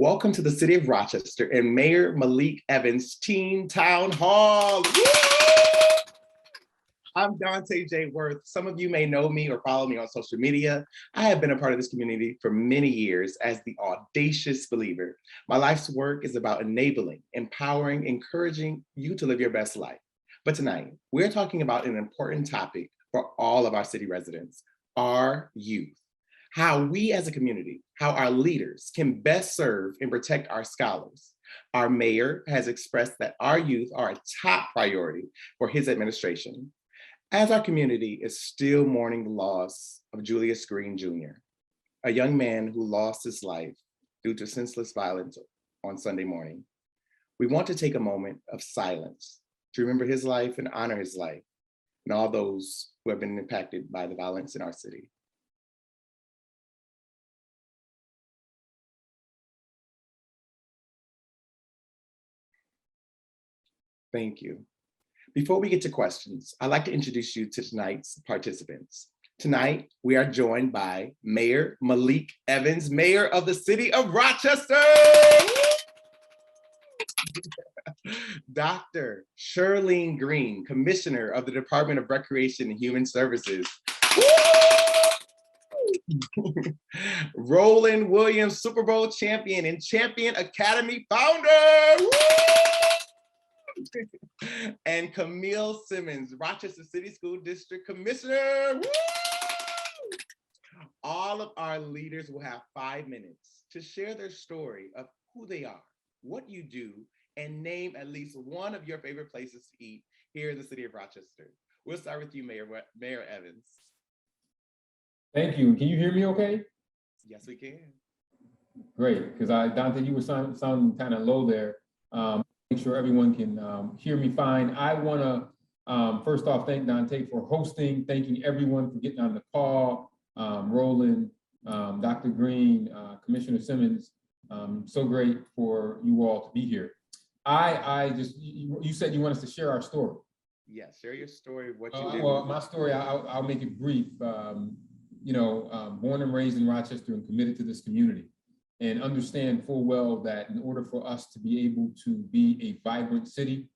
Welcome to the City of Rochester and Mayor Malik Evans' Teen Town Hall. Woo! I'm Dante J. Worth. Some of you may know me or follow me on social media. I have been a part of this community for many years as the audacious believer. My life's work is about enabling, empowering, encouraging you to live your best life. But tonight, we're talking about an important topic for all of our city residents, our youth. How we as a community, how our leaders can best serve and protect our scholars. Our mayor has expressed that our youth are a top priority for his administration. As our community is still mourning the loss of Julius Green Jr., a young man who lost his life due to senseless violence on Sunday morning, we want to take a moment of silence to remember his life and honor his life and all those who have been impacted by the violence in our city. Thank you. Before we get to questions, I'd like to introduce you to tonight's participants. Tonight, we are joined by Mayor Malik Evans, Mayor of the City of Rochester. Dr. Shirley Green, Commissioner of the Department of Recreation and Human Services. Roland Williams, Super Bowl champion and Champion Academy founder. And Camille Simmons, Rochester City School District Commissioner. Woo! All of our leaders will have 5 minutes to share their story of who they are, what you do, and name at least one of your favorite places to eat here in the city of Rochester. We'll start with you, Mayor Evans. Thank you. Can you hear me okay? Yes, we can. Great, because Dante, you were sounding kind of low there. Make sure everyone can hear me fine. I want to first off thank Dante for hosting, thanking everyone for getting on the call, Roland, Dr. Green, Commissioner Simmons. So great for you all to be here. You said you want us to share our story. Yes, share your story, what you do. Well, my story, I'll make it brief. Born and raised in Rochester and committed to this community, and understand full well that in order for us to be able to be a vibrant city,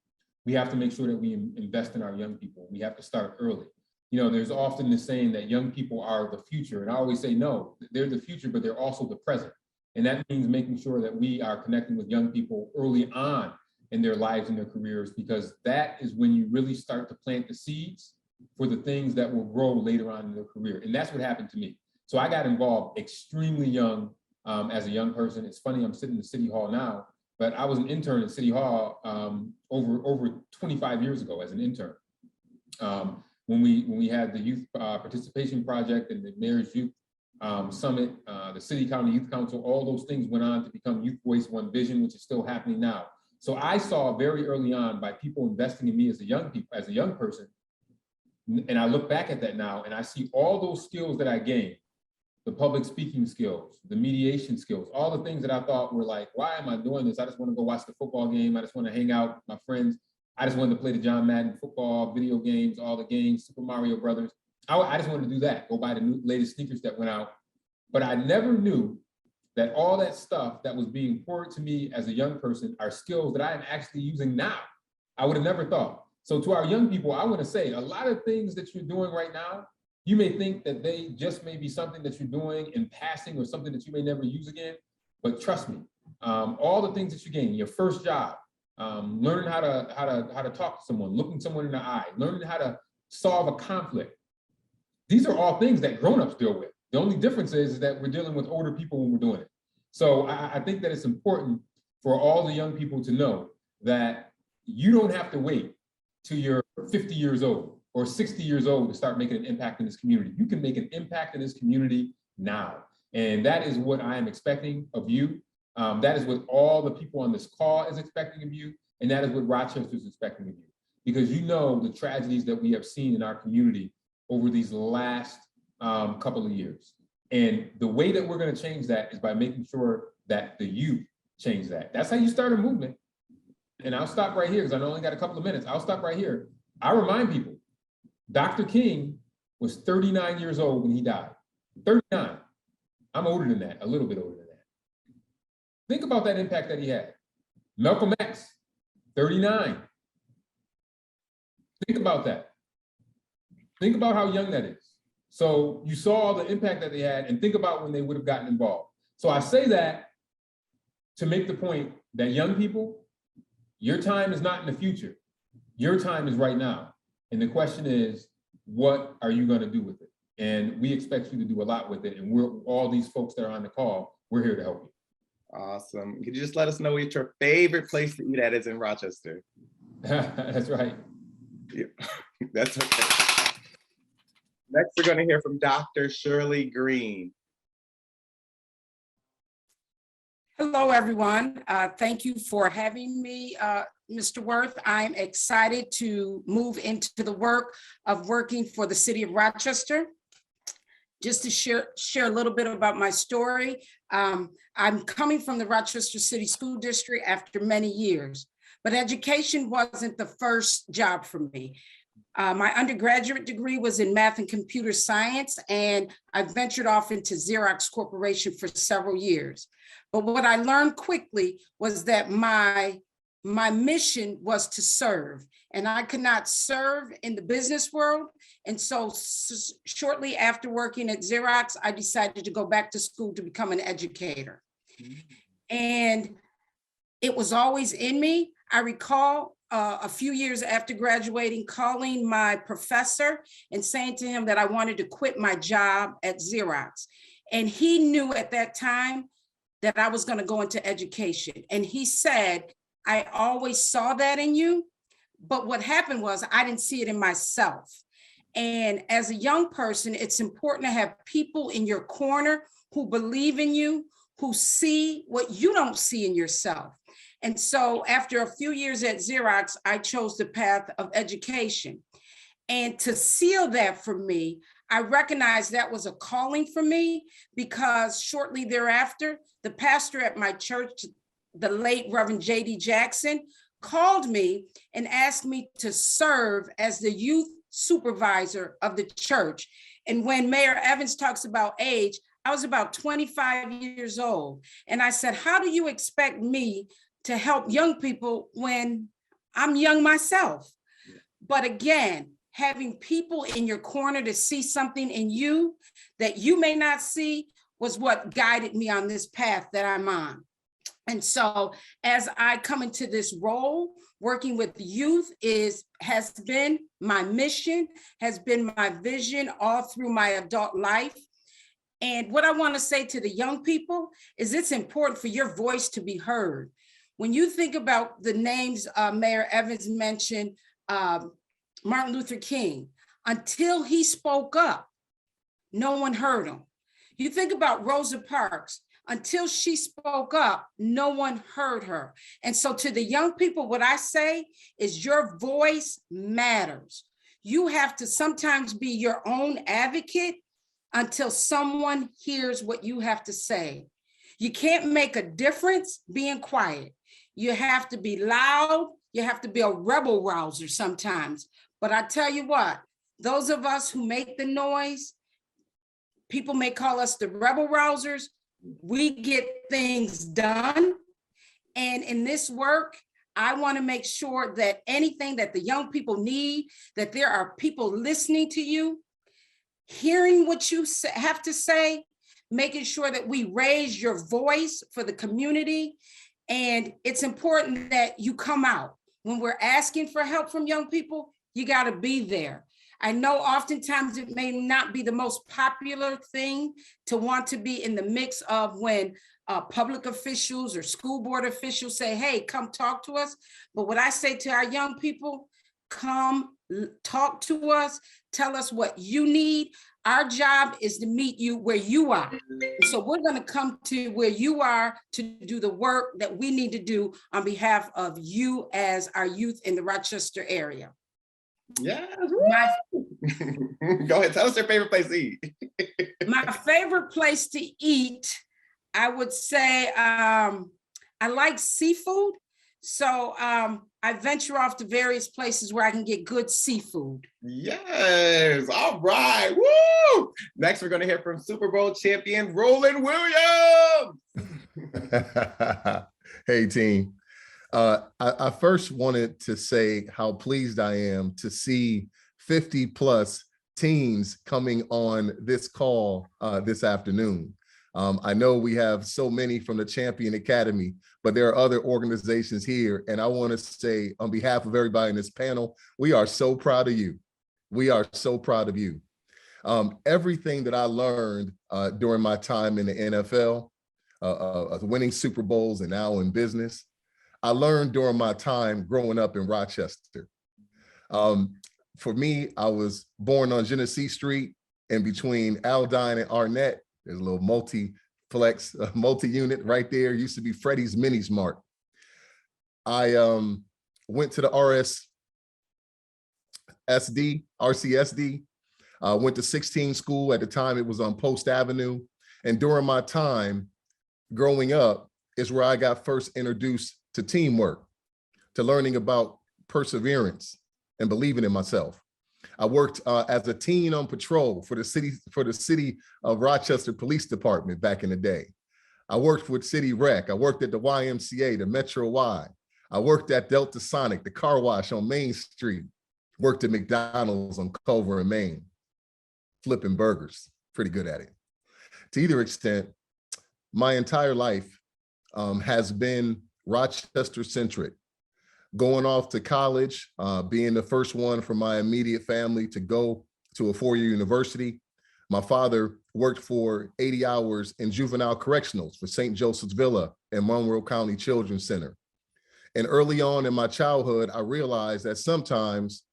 we have to make sure that we invest in our young people. We have to start early. There's often this saying that young people are the future, and I always say, no, they're the future, but they're also the present. And that means making sure that we are connecting with young people early on in their lives and their careers, because that is when you really start to plant the seeds for the things that will grow later on in their career. And that's what happened to me. So I got involved extremely young. As a young person. It's funny, I'm sitting in the City Hall now, but I was an intern at City Hall over 25 years ago as an intern. When we had the Youth Participation Project and the Mayor's Youth Summit, the City County Youth Council, all those things went on to become Youth Voice One Vision, which is still happening now. So I saw very early on by people investing in me as a young person, and I look back at that now and I see all those skills that I gained. The public speaking skills, the mediation skills, all the things that I thought were like, why am I doing this? I just want to go watch the football game. I just want to hang out with my friends. I just wanted to play the John Madden football, video games, all the games, Super Mario Brothers. I just wanted to do that, go buy the latest sneakers that went out. But I never knew that all that stuff that was being poured to me as a young person are skills that I am actually using now. I would have never thought. So to our young people, I want to say a lot of things that you're doing right now, you may think that they just may be something that you're doing in passing or something that you may never use again, but trust me, all the things that you gain, your first job, learning how to talk to someone, looking someone in the eye, learning how to solve a conflict. These are all things that grown-ups deal with. The only difference is that we're dealing with older people when we're doing it. So I think that it's important for all the young people to know that you don't have to wait till you're 50 years old or 60 years old to start making an impact in this community. You can make an impact in this community now. And that is what I am expecting of you. That is what all the people on this call is expecting of you. And that is what Rochester is expecting of you. Because you know the tragedies that we have seen in our community over these last couple of years. And the way that we're gonna change that is by making sure that the youth change that. That's how you start a movement. And I'll stop right here because I only got a couple of minutes. I'll stop right here. I remind people, Dr. King was 39 years old when he died. 39. I'm older than that, a little bit older than that. Think about that impact that he had. Malcolm X, 39. Think about that. Think about how young that is. So you saw the impact that they had, and think about when they would have gotten involved. So I say that to make the point that young people, your time is not in the future. Your time is right now. And the question is, what are you going to do with it? And we expect you to do a lot with it. And we're all these folks that are on the call, we're here to help you. Awesome. Could you just let us know what your favorite place to eat at is in Rochester? That's right. Yeah, that's okay. Next, we're going to hear from Dr. Shirley Green. Hello, everyone. Thank you for having me, Mr. Worth. I'm excited to move into the work of working for the city of Rochester. Just to share a little bit about my story, I'm coming from the Rochester City School District after many years, but education wasn't the first job for me. My undergraduate degree was in math and computer science, and I ventured off into Xerox Corporation for several years. But what I learned quickly was that my mission was to serve, and I could not serve in the business world. And so shortly after working at Xerox, I decided to go back to school to become an educator. And it was always in me. I recall a few years after graduating, calling my professor and saying to him that I wanted to quit my job at Xerox. And he knew at that time that I was going to go into education. And he said, I always saw that in you, but what happened was I didn't see it in myself. And as a young person, it's important to have people in your corner who believe in you, who see what you don't see in yourself. And so after a few years at Xerox, I chose the path of education. And to seal that for me, I recognized that was a calling for me, because shortly thereafter, the pastor at my church, the late Reverend J.D. Jackson, called me and asked me to serve as the youth supervisor of the church. And when Mayor Evans talks about age, I was about 25 years old. And I said, how do you expect me to help young people when I'm young myself? But again, having people in your corner to see something in you that you may not see was what guided me on this path that I'm on. And so as I come into this role, working with youth has been my mission, has been my vision all through my adult life. And what I want to say to the young people is it's important for your voice to be heard. When you think about the names Mayor Evans mentioned, Martin Luther King, until he spoke up, no one heard him. You think about Rosa Parks, until she spoke up, no one heard her. And so to the young people, what I say is your voice matters. You have to sometimes be your own advocate until someone hears what you have to say. You can't make a difference being quiet. You have to be loud. You have to be a rebel rouser sometimes. But I tell you what, those of us who make the noise, people may call us the rebel rousers, we get things done. And in this work, I want to make sure that anything that the young people need, that there are people listening to you, hearing what you have to say, making sure that we raise your voice for the community. And it's important that you come out. When we're asking for help from young people, you got to be there. I know oftentimes it may not be the most popular thing to want to be in the mix of when public officials or school board officials say, hey, come talk to us. But what I say to our young people, come talk to us, tell us what you need. Our job is to meet you where you are. And so we're going to come to where you are to do the work that we need to do on behalf of you as our youth in the Rochester area. Yes. Go ahead. Tell us your favorite place to eat. My favorite place to eat, I would say, I like seafood. So I venture off to various places where I can get good seafood. Yes. All right. Woo! Next, we're going to hear from Super Bowl champion Roland Williams. Hey, team. I first wanted to say how pleased I am to see 50 plus teams coming on this call this afternoon. I know we have so many from the Champion Academy, but there are other organizations here. And I want to say on behalf of everybody in this panel, we are so proud of you. We are so proud of you. Everything that I learned during my time in the NFL, winning Super Bowls and now in business, I learned during my time growing up in Rochester. For me, I was born on Genesee Street, and between Aldine and Arnett, there's a little multiplex, multi-unit right there. Used to be Freddie's Minis Mart. I went to the RCSD, went to 16 school. At the time, it was on Post Avenue. And during my time growing up is where I got first introduced to teamwork, to learning about perseverance and believing in myself. I worked as a teen on patrol for the city of Rochester Police Department back in the day. I worked with City Rec. I worked at the YMCA, the Metro Y. I worked at Delta Sonic, the car wash on Main Street. Worked at McDonald's on Culver and Main, flipping burgers. Pretty good at it. To either extent, my entire life has been Rochester centric. Going off to college, being the first one from my immediate family to go to a four-year university. My father worked for 80 hours in juvenile correctionals for St. Joseph's Villa and Monroe County Children's Center. And early on in my childhood, I realized that sometimes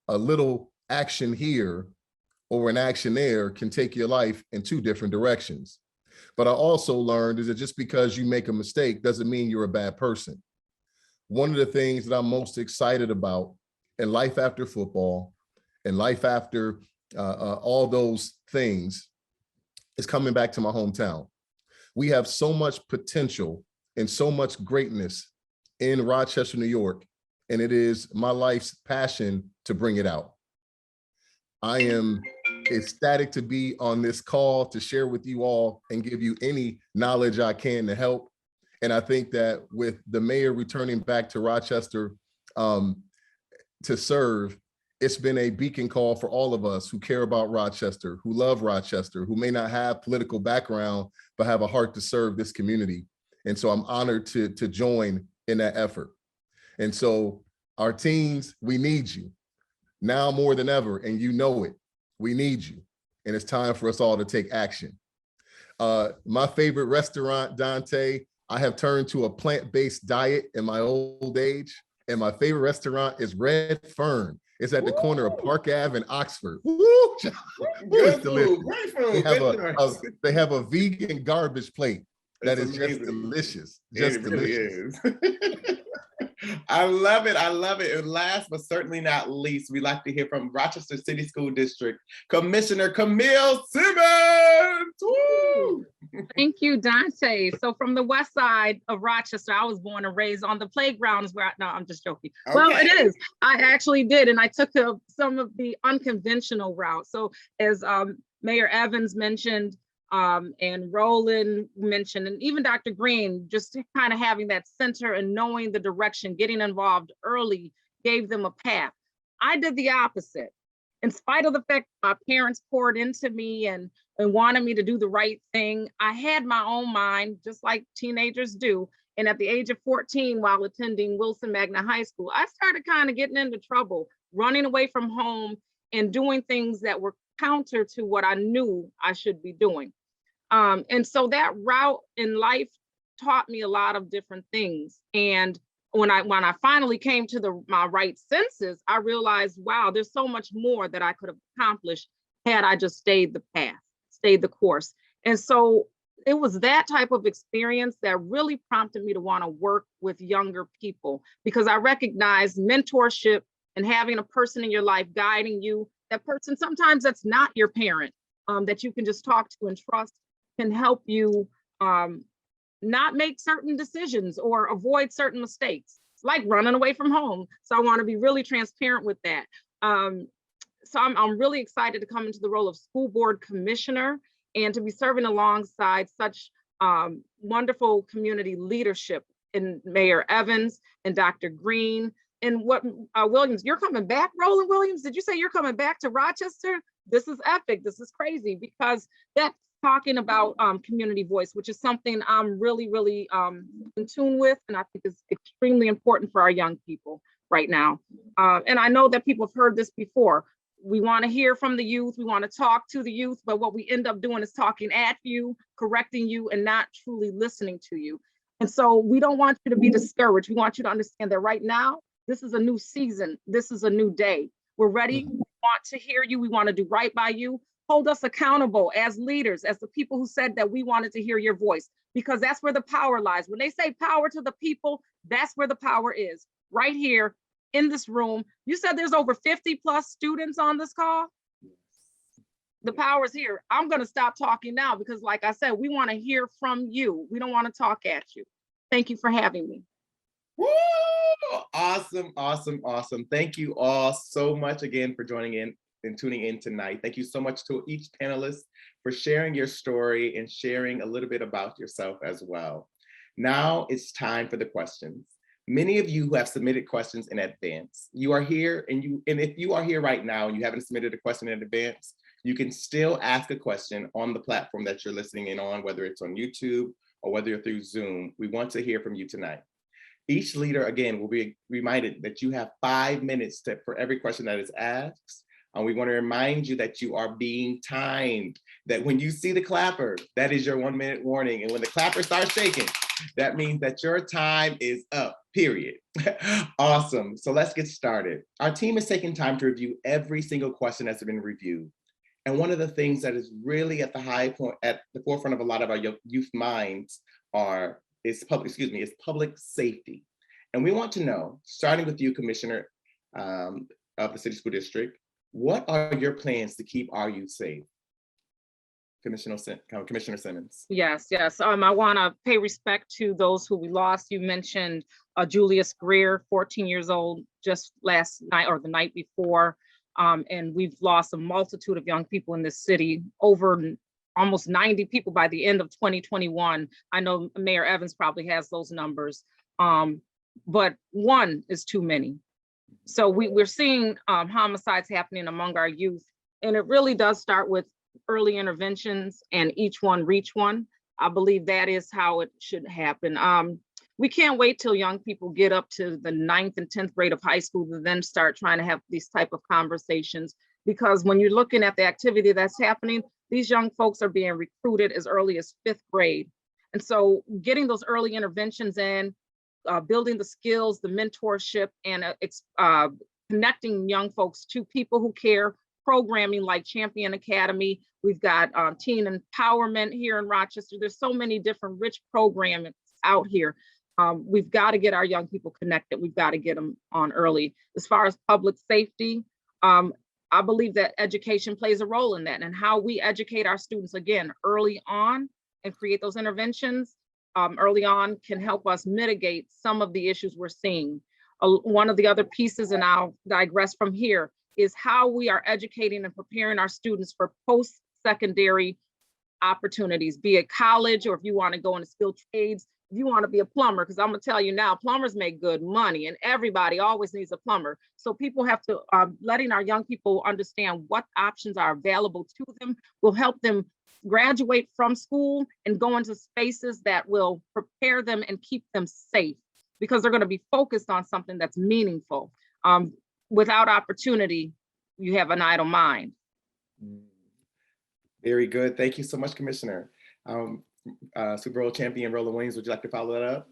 a little action here or an action there can take your life in two different directions. But I also learned is that just because you make a mistake doesn't mean you're a bad person. One of the things that I'm most excited about in life after football and life after all those things is coming back to my hometown. We have so much potential and so much greatness in Rochester, New York, and it is my life's passion to bring it out. I am ecstatic to be on this call to share with you all and give you any knowledge I can to help. And I think that with the mayor returning back to Rochester to serve, it's been a beacon call for all of us who care about Rochester, who love Rochester, who may not have political background, but have a heart to serve this community. And so I'm honored to join in that effort. And so our teens, we need you now more than ever, and you know it. We need you, and it's time for us all to take action. My favorite restaurant, Dante, I have turned to a plant-based diet in my old age, and my favorite restaurant is Red Fern. It's at the corner of Park Ave and Oxford. Woo! It's delicious. They have a vegan garbage plate that is just delicious. Just delicious. I love it. I love it. And last but certainly not least, we'd like to hear from Rochester City School District Commissioner Camille Simmons. Woo! Thank you, Dante. So from the west side of Rochester, I was born and raised on the playgrounds where, no, I'm just joking. Okay. Well, it is. I actually did. And I took some of the unconventional routes. So as Mayor Evans mentioned, and Roland mentioned, and even Dr. Green, just kind of having that center and knowing the direction, getting involved early gave them a path. I did the opposite. In spite of the fact my parents poured into me and wanted me to do the right thing, I had my own mind, just like teenagers do. And at the age of 14, while attending Wilson Magna High School, I started kind of getting into trouble, running away from home and doing things that were counter to what I knew I should be doing. And so that route in life taught me a lot of different things. And when I finally came to my right senses, I realized, wow, there's so much more that I could have accomplished had I just stayed the path, stayed the course. And so it was that type of experience that really prompted me to want to work with younger people, because I recognized mentorship and having a person in your life guiding you. That person, sometimes that's not your parent, that you can just talk to and trust, can help you not make certain decisions or avoid certain mistakes. It's like running away from home. So I want to be really transparent with that. So I'm really excited to come into the role of school board commissioner and to be serving alongside such wonderful community leadership in Mayor Evans and Dr. Green. And what Williams, you're coming back, Roland Williams? Did you say you're coming back to Rochester? This is epic. This is crazy, because that's talking about community voice, which is something I'm really, really in tune with, and I think is extremely important for our young people right now. And I know that people have heard this before. We want to hear from the youth. We want to talk to the youth, but what we end up doing is talking at you, correcting you, and not truly listening to you. And so we don't want you to be discouraged. We want you to understand that right now, this is a new season. This is a new day. We're ready. We want to hear you. We want to do right by you. Hold us accountable as leaders, as the people who said that we wanted to hear your voice, because that's where the power lies. When they say power to the people, that's where the power is, right here in this room. You said there's over 50 plus students on this call. The power is here. I'm going to stop talking now because, like I said, we want to hear from you. We don't want to talk at you. Thank you for having me. Woo! Awesome, awesome, awesome. Thank you all so much again for joining in and tuning in tonight. Thank you so much to each panelist for sharing your story and sharing a little bit about yourself as well. Now it's time for the questions. Many of you who have submitted questions in advance, you are here, and if you are here right now and you haven't submitted a question in advance, you can still ask a question on the platform that you're listening in on, whether it's on YouTube or whether you're through Zoom. We want to hear from you tonight. Each leader, again, will be reminded that you have 5 minutes for every question that is asked. And we want to remind you that you are being timed, that when you see the clapper, that is your 1 minute warning. And when the clapper starts shaking, that means that your time is up, period. Awesome. So let's get started. Our team is taking time to review every single question that's been reviewed. And one of the things that is really at the high point, at the forefront of a lot of our youth minds is public safety. And we want to know, starting with you, Commissioner of the City School District, what are your plans to keep our youth safe? Commissioner Simmons. Yes. I want to pay respect to those who we lost. You mentioned Julius Greer, 14 years old, just last night or the night before. And we've lost a multitude of young people in this city, over almost 90 people by the end of 2021. I know Mayor Evans probably has those numbers, but one is too many. So we're seeing homicides happening among our youth, and it really does start with early interventions and each one reach one. I believe that is how it should happen. We can't wait till young people get up to the 9th and 10th grade of high school to then start trying to have these type of conversations, because when you're looking at the activity that's happening, these young folks are being recruited as early as 5th grade. And so getting those early interventions in, building the skills, the mentorship, and connecting young folks to people who care, programming like Champion Academy. We've got teen empowerment here in Rochester. There's so many different rich programs out here. We've got to get our young people connected. We've got to get them on early. As far as public safety, I believe that education plays a role in that, and how we educate our students, again, early on, and create those interventions early on can help us mitigate some of the issues we're seeing. One of the other pieces, and I'll digress from here, is how we are educating and preparing our students for post-secondary opportunities, be it college, or if you want to go into skilled trades, if you want to be a plumber, because I'm going to tell you now, plumbers make good money, and everybody always needs a plumber. So people have to, letting our young people understand what options are available to them will help them graduate from school and go into spaces that will prepare them and keep them safe, because they're going to be focused on something that's meaningful. Without opportunity, you have an idle mind. Very good. Thank you so much, Commissioner. Super Bowl champion Roland Williams, would you like to follow that up?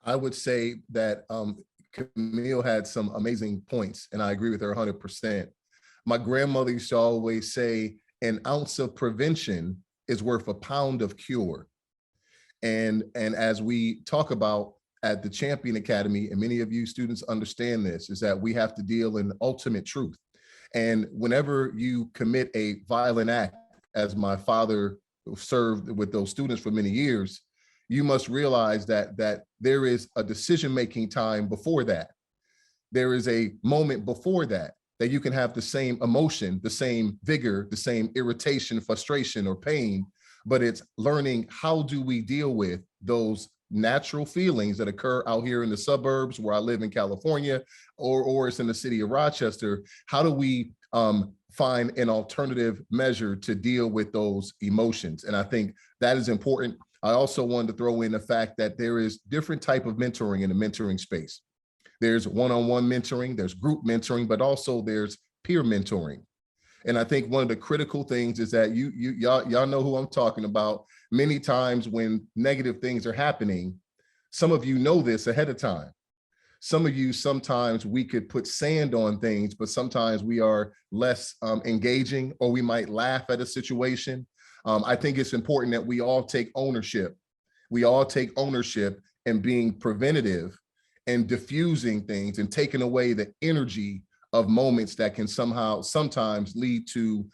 I would say that Camille had some amazing points, and I agree with her 100%. My grandmother used to always say, an ounce of prevention is worth a pound of cure. And as we talk about at the Champion Academy, and many of you students understand this, is that we have to deal in ultimate truth. And whenever you commit a violent act, as my father served with those students for many years, you must realize that there is a decision-making time before that. There is a moment before that you can have the same emotion, the same vigor, the same irritation, frustration, or pain, but it's learning how do we deal with those natural feelings that occur out here in the suburbs where I live in California, or it's in the city of Rochester. How do we find an alternative measure to deal with those emotions? And I think that is important. I also wanted to throw in the fact that there is different type of mentoring in the mentoring space. There's one-on-one mentoring, there's group mentoring, but also there's peer mentoring. And I think one of the critical things is that y'all know who I'm talking about. Many times when negative things are happening, some of you know this ahead of time. Some of you, sometimes we could put sand on things, but sometimes we are less engaging, or we might laugh at a situation. I think it's important that we all take ownership. We all take ownership in being preventative and diffusing things and taking away the energy of moments that can sometimes lead to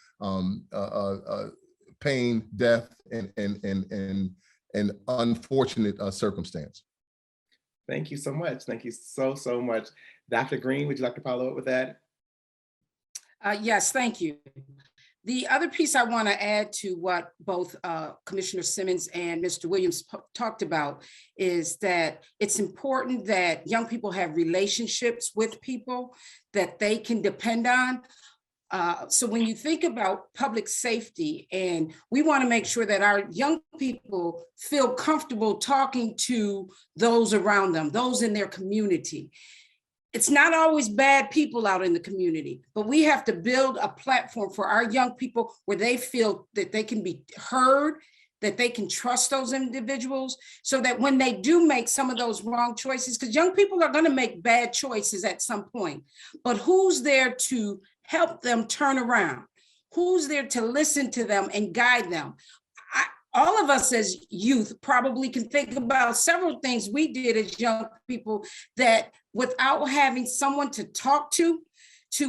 pain, death, and unfortunate circumstance. Thank you so much. Thank you so much. Dr. Green, would you like to follow up with that? Yes, thank you. The other piece I want to add to what both Commissioner Simmons and Mr. Williams talked about is that it's important that young people have relationships with people that they can depend on. So when you think about public safety, and we want to make sure that our young people feel comfortable talking to those around them, those in their community. It's not always bad people out in the community, but we have to build a platform for our young people where they feel that they can be heard, that they can trust those individuals, so that when they do make some of those wrong choices, because young people are going to make bad choices at some point, but who's there to help them turn around? Who's there to listen to them and guide them? All of us as youth probably can think about several things we did as young people that without having someone to talk to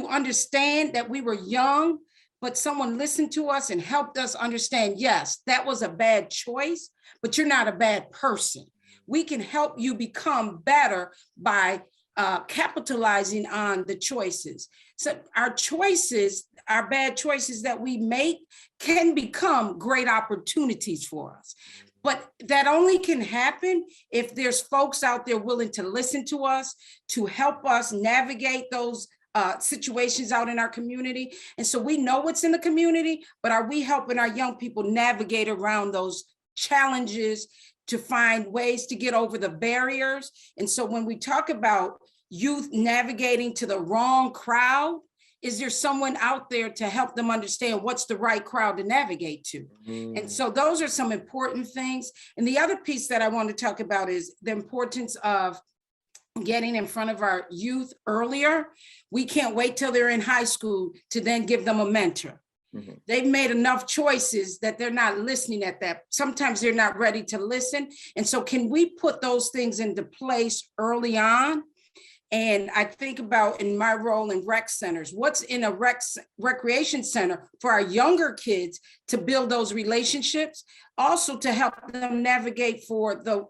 understand that we were young, but someone listened to us and helped us understand, yes, that was a bad choice, but you're not a bad person. We can help you become better by capitalizing on the choices. So our choices, our bad choices that we make can become great opportunities for us. But that only can happen if there's folks out there willing to listen to us, to help us navigate those situations out in our community. And so we know what's in the community, but are we helping our young people navigate around those challenges to find ways to get over the barriers? And so when we talk about youth navigating to the wrong crowd, is there someone out there to help them understand what's the right crowd to navigate to? And so those are some important things. And the other piece that I want to talk about is the importance of getting in front of our youth earlier. We can't wait till they're in high school to then give them a mentor. They've made enough choices that they're not listening at that. Sometimes they're not ready to listen. And so can we put those things into place early on? And I think about in my role in rec centers, what's in a recreation center for our younger kids to build those relationships, also to help them navigate for the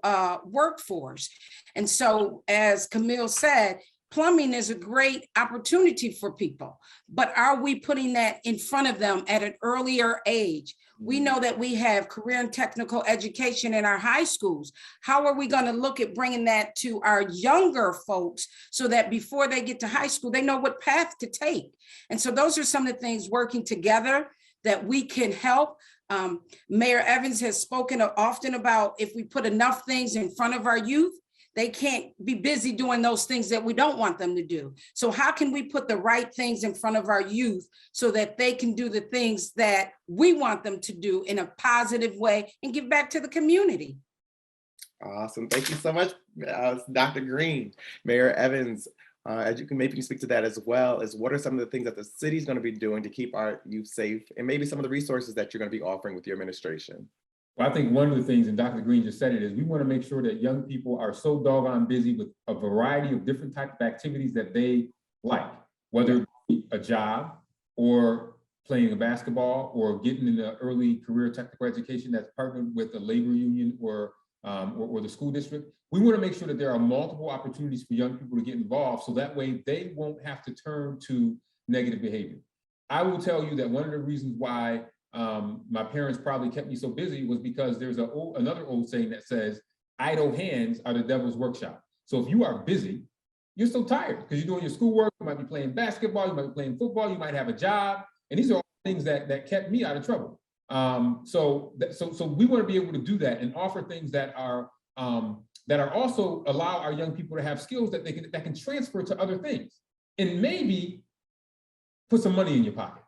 workforce. And so, as Camille said, plumbing is a great opportunity for people, but are we putting that in front of them at an earlier age? We know that we have career and technical education in our high schools. How are we going to look at bringing that to our younger folks so that before they get to high school, they know what path to take? And so those are some of the things working together that we can help. Mayor Evans has spoken often about if we put enough things in front of our youth, they can't be busy doing those things that we don't want them to do. So how can we put the right things in front of our youth so that they can do the things that we want them to do in a positive way and give back to the community? Awesome. Thank you so much, Dr. Green. Mayor Evans, as you can maybe speak to that as well, as what are some of the things that the city is going to be doing to keep our youth safe, and maybe some of the resources that you're going to be offering with your administration? Well, I think one of the things, and Dr. Green just said it, is we want to make sure that young people are so doggone busy with a variety of different types of activities that they like, whether it be a job or playing a basketball or getting in an early career technical education that's partnered with a labor union or or the school district. We want to make sure that there are multiple opportunities for young people to get involved, so that way they won't have to turn to negative behavior. I will tell you that one of the reasons why my parents probably kept me so busy was because there's another old saying that says, idle hands are the devil's workshop. So if you are busy, you're so tired because you're doing your schoolwork, you might be playing basketball, you might be playing football, you might have a job. And these are all things that kept me out of trouble. So we want to be able to do that and offer things that are also allow our young people to have skills that can transfer to other things and maybe put some money in your pocket.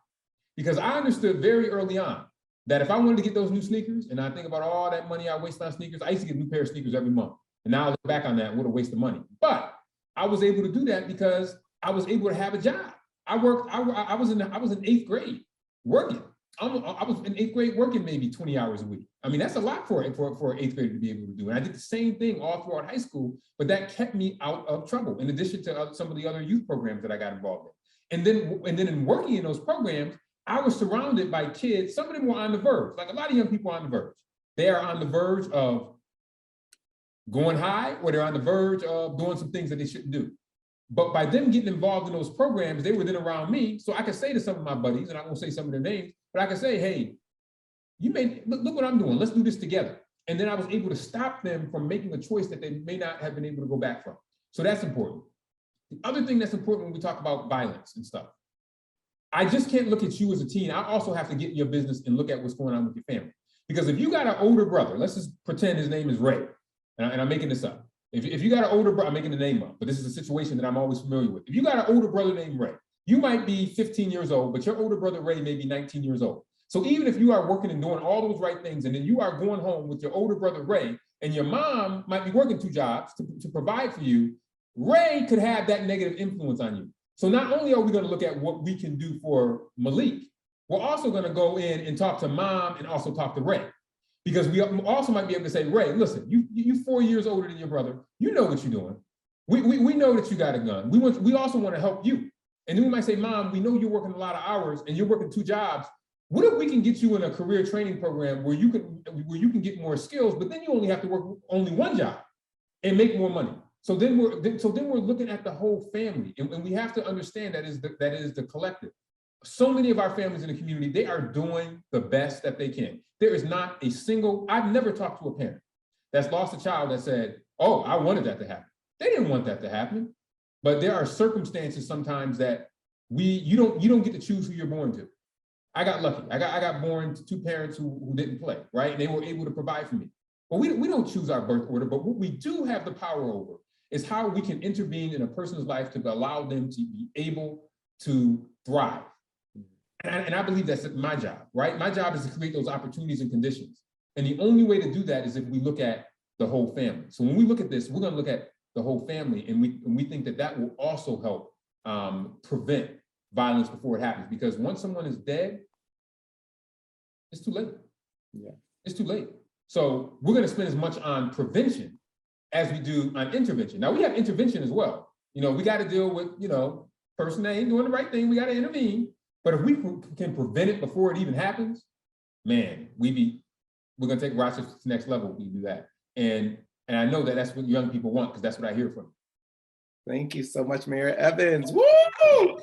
Because I understood very early on that if I wanted to get those new sneakers, and I think about all that money I waste on sneakers, I used to get a new pair of sneakers every month. And now I look back on that, what a waste of money. But I was able to do that because I was able to have a job. I was in 8th grade working. I was in 8th grade working maybe 20 hours a week. I mean, that's a lot for an 8th grader to be able to do. And I did the same thing all throughout high school, but that kept me out of trouble, in addition to some of the other youth programs that I got involved in. And then in working in those programs, I was surrounded by kids. Some of them were on the verge, like a lot of young people on the verge. They are on the verge of going high, or they're on the verge of doing some things that they shouldn't do. But by them getting involved in those programs, they were then around me. So I could say to some of my buddies, and I won't say some of their names, but I could say, hey, look what I'm doing. Let's do this together. And then I was able to stop them from making a choice that they may not have been able to go back from. So that's important. The other thing that's important when we talk about violence and stuff, I just can't look at you as a teen. I also have to get in your business and look at what's going on with your family. Because if you got an older brother, let's just pretend his name is Ray, and I'm making this up. If you got an older brother, I'm making the name up, but this is a situation that I'm always familiar with. If you got an older brother named Ray, you might be 15 years old, but your older brother Ray may be 19 years old. So even if you are working and doing all those right things, and then you are going home with your older brother Ray, and your mom might be working 2 jobs to provide for you, Ray could have that negative influence on you. So not only are we going to look at what we can do for Malik, we're also going to go in and talk to mom and also talk to Ray. Because we also might be able to say, Ray, listen, you 4 years older than your brother. You know what you're doing. We know that you got a gun. We also want to help you. And then we might say, Mom, we know you're working a lot of hours and you're working 2 jobs. What if we can get you in a career training program where you can get more skills, but then you only have to work only 1 job and make more money? So then we're looking at the whole family, and we have to understand that is the collective. So many of our families in the community, they are doing the best that they can. There is not a single, I've never talked to a parent that's lost a child that said, oh, I wanted that to happen. They didn't want that to happen. But there are circumstances sometimes that you don't get to choose who you're born to. I got lucky. I got born to 2 parents who didn't play, right? And they were able to provide for me. But we don't choose our birth order, but what we do have the power over is how we can intervene in a person's life to allow them to be able to thrive. And I believe that's my job, right? My job is to create those opportunities and conditions. And the only way to do that is if we look at the whole family. So when we look at this, we're going to look at the whole family, and we think that will also help prevent violence before it happens. Because once someone is dead, it's too late. Yeah, it's too late. So we're going to spend as much on prevention as we do on intervention. Now we have intervention as well. You know, we got to deal with, person that ain't doing the right thing. We got to intervene. But if we can prevent it before it even happens, man, we're going to take Rochester to the next level if we do that. And I know that that's what young people want, because that's what I hear from them. Thank you so much, Mayor Evans. Woo!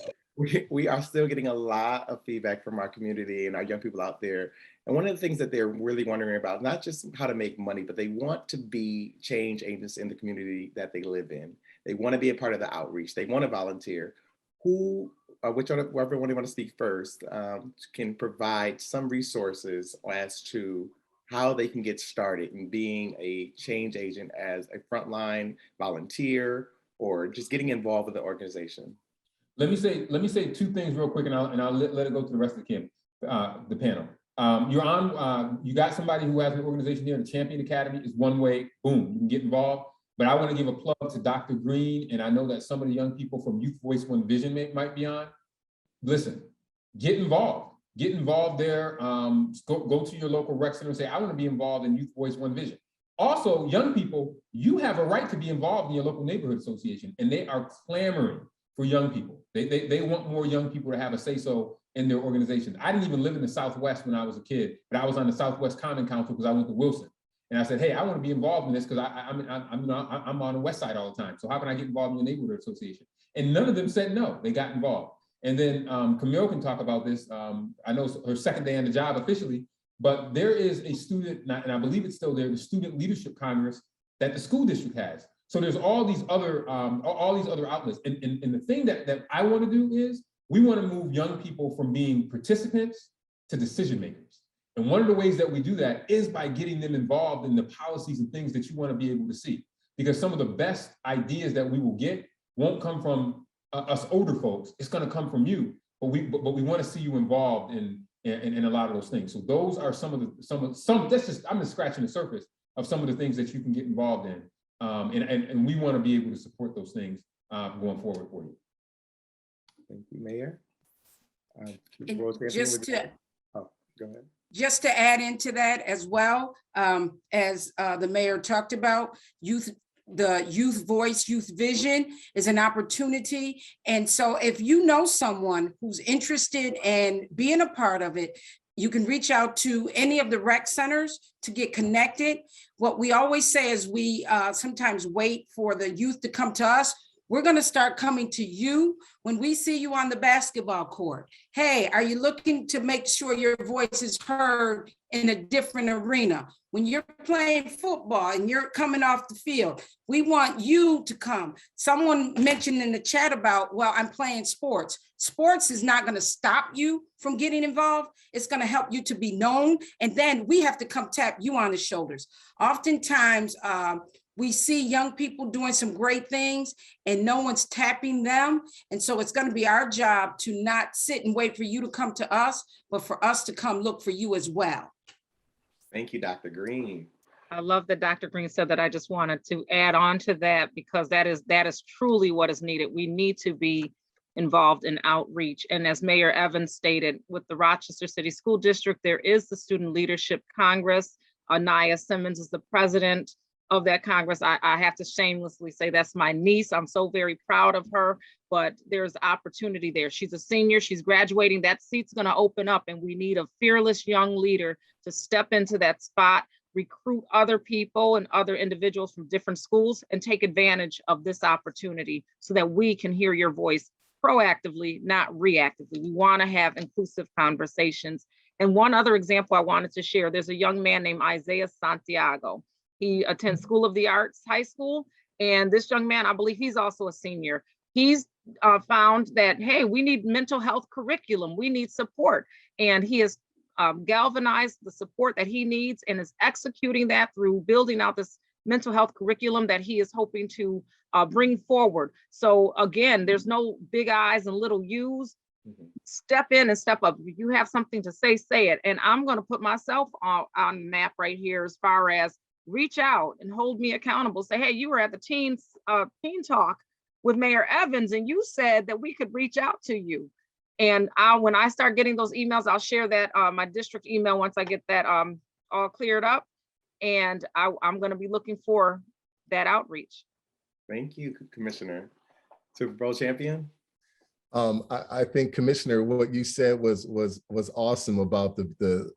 We are still getting a lot of feedback from our community and our young people out there. And one of the things that they're really wondering about, not just how to make money, but they want to be change agents in the community that they live in. They want to be a part of the outreach. They want to volunteer. Whoever one want to speak first can provide some resources as to how they can get started in being a change agent as a frontline volunteer or just getting involved with the organization. Let me say 2 things real quick, and I'll let it go to the rest of the panel. You got somebody who has an organization here. The Champion Academy is one way. Boom, you can get involved. But I want to give a plug to Dr. Green, and I know that some of the young people from Youth Voice One Vision might be on. Listen, get involved. Get involved there. Go to your local rec center and say, I want to be involved in Youth Voice One Vision. Also, young people, you have a right to be involved in your local neighborhood association, and they are clamoring for young people. They want more young people to have a say-so in their organizations. I didn't even live in the Southwest when I was a kid, but I was on the Southwest Common Council because I went to Wilson. And I said, hey, I want to be involved in this because I'm on the West Side all the time. So how can I get involved in the neighborhood association? And none of them said no, they got involved. And then Camille can talk about this. I know it's her second day on the job officially, but there is a student, and I believe it's still there, the Student Leadership Congress that the school district has. So there's all these other outlets. And the thing that I want to do is we want to move young people from being participants to decision makers. And one of the ways that we do that is by getting them involved in the policies and things that you want to be able to see. Because some of the best ideas that we will get won't come from us older folks. It's going to come from you. But we want to see you involved in a lot of those things. So those are that's just, I'm just scratching the surface of some of the things that you can get involved in. And we want to be able to support those things going forward for you. Thank you, Mayor. Go ahead. Just to add into that as well, as the mayor talked about, the youth voice, youth vision is an opportunity. And so if you know someone who's interested in being a part of it, you can reach out to any of the rec centers to get connected. What we always say is we sometimes wait for the youth to come to us. We're going to start coming to you when we see you on the basketball court. Hey, are you looking to make sure your voice is heard in a different arena? When you're playing football and you're coming off the field, we want you to come. Someone mentioned in the chat about, well, I'm playing sports. Sports is not going to stop you from getting involved. It's going to help you to be known. And then we have to come tap you on the shoulders. Oftentimes, we see young people doing some great things and no one's tapping them. And so it's going to be our job to not sit and wait for you to come to us, but for us to come look for you as well. Thank you, Dr. Green. I love that Dr. Green said that. I just wanted to add on to that because that is truly what is needed. We need to be involved in outreach. And as Mayor Evans stated, with the Rochester City School District, there is the Student Leadership Congress. Anaya Simmons is the president of that Congress. I have to shamelessly say that's my niece. I'm so very proud of her, but there's opportunity there. She's a senior, she's graduating, that seat's gonna open up and we need a fearless young leader to step into that spot, recruit other people and other individuals from different schools and take advantage of this opportunity so that we can hear your voice proactively, not reactively. We wanna have inclusive conversations. And one other example I wanted to share, there's a young man named Isaiah Santiago. He attends School of the Arts High School. And this young man, I believe he's also a senior. He's found that, hey, we need mental health curriculum. We need support. And he has galvanized the support that he needs and is executing that through building out this mental health curriculum that he is hoping to bring forward. So again, there's no big I's and little U's. Step in and step up. If you have something to say, say it. And I'm going to put myself on the map right here as far as reach out and hold me accountable. Say, hey, you were at the teen talk with Mayor Evans and you said that we could reach out to you. And when I start getting those emails, I'll share that my district email once I get that all cleared up. And I'm going to be looking for that outreach. Thank you, Commissioner. Super Bowl champion. I think, Commissioner, what you said was awesome about the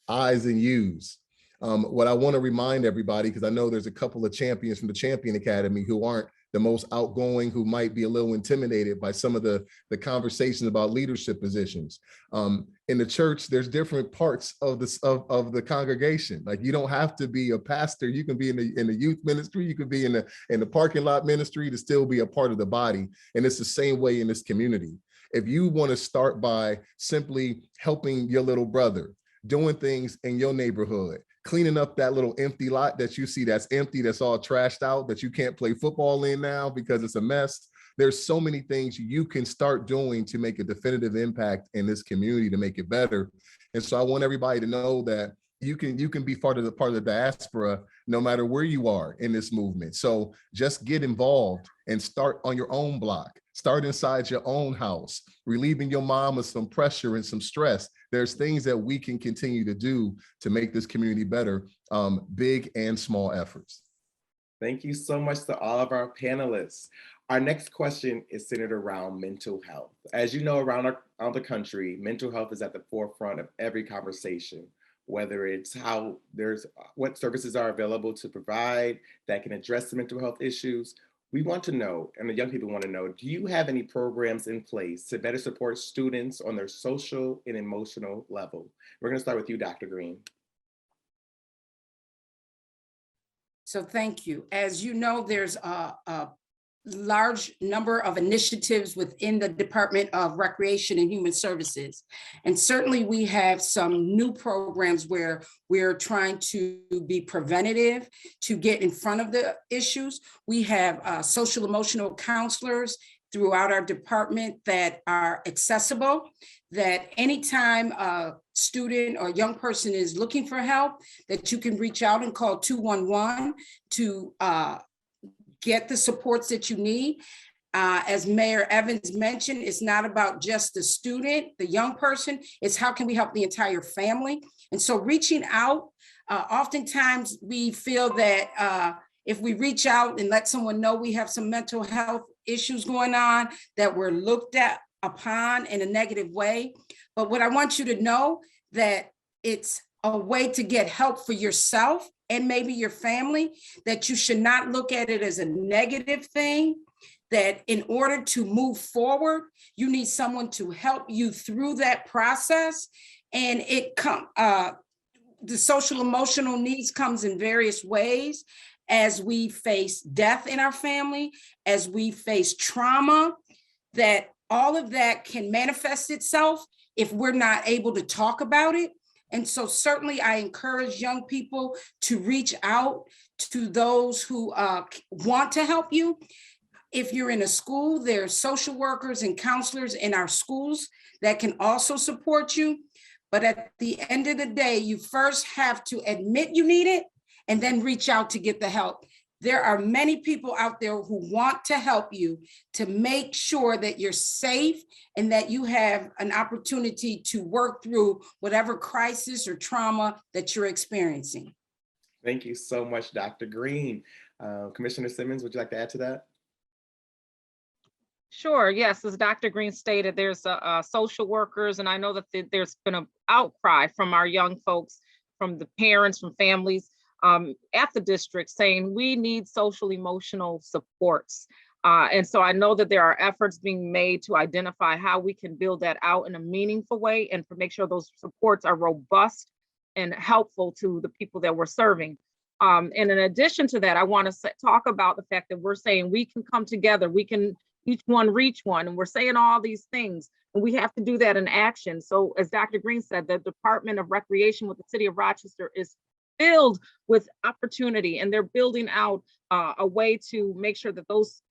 I's and U's. What I want to remind everybody, because I know there's a couple of champions from the Champion Academy who aren't the most outgoing, who might be a little intimidated by some of the conversations about leadership positions. In the church, there's different parts of the congregation. Like, you don't have to be a pastor. You can be in the youth ministry. You could be in the parking lot ministry to still be a part of the body. And it's the same way in this community. If you want to start by simply helping your little brother, doing things in your neighborhood, cleaning up that little empty lot that you see that's empty, that's all trashed out, that you can't play football in now because it's a mess. There's so many things you can start doing to make a definitive impact in this community to make it better. And so I want everybody to know that you can be part of the diaspora no matter where you are in this movement. So just get involved and start on your own block. Start inside your own house, relieving your mom of some pressure and some stress. There's things that we can continue to do to make this community better, big and small efforts. Thank you so much to all of our panelists. Our next question is centered around mental health. As you know, around the country, mental health is at the forefront of every conversation. whether it's what services are available to provide that can address the mental health issues. We want to know, and the young people want to know, do you have any programs in place to better support students on their social and emotional level? We're going to start with you, Dr. Green. So thank you. As you know, there's a large number of initiatives within the Department of Recreation and Human Services. And certainly we have some new programs where we're trying to be preventative, to get in front of the issues. We have social emotional counselors throughout our department that are accessible, that anytime a student or young person is looking for help, that you can reach out and call 211 to get the supports that you need. As Mayor Evans mentioned, it's not about just the student, the young person, it's how can we help the entire family? And so reaching out, oftentimes we feel that if we reach out and let someone know we have some mental health issues going on, that we're looked at upon in a negative way. But what I want you to know, that it's a way to get help for yourself and maybe your family, that you should not look at it as a negative thing, that in order to move forward, you need someone to help you through that process. And the social emotional needs comes in various ways as we face death in our family, as we face trauma, that all of that can manifest itself if we're not able to talk about it. And so certainly I encourage young people to reach out to those who want to help you. If you're in a school, there's social workers and counselors in our schools that can also support you. But at the end of the day, you first have to admit you need it and then reach out to get the help. There are many people out there who want to help you to make sure that you're safe and that you have an opportunity to work through whatever crisis or trauma that you're experiencing. Thank you so much, Dr. Green. Commissioner Simmons, would you like to add to that? Sure, yes, as Dr. Green stated, there's social workers, and I know that there's been an outcry from our young folks, from the parents, from families at the district saying we need social emotional supports. And so I know that there are efforts being made to identify how we can build that out in a meaningful way and to make sure those supports are robust and helpful to the people that we're serving. And in addition to that, I want to talk about the fact that we're saying we can come together, we can each one reach one, and we're saying all these things, and we have to do that in action. So as Dr. Green said, the Department of Recreation with the City of Rochester is filled with opportunity, and they're building out a way to make sure that those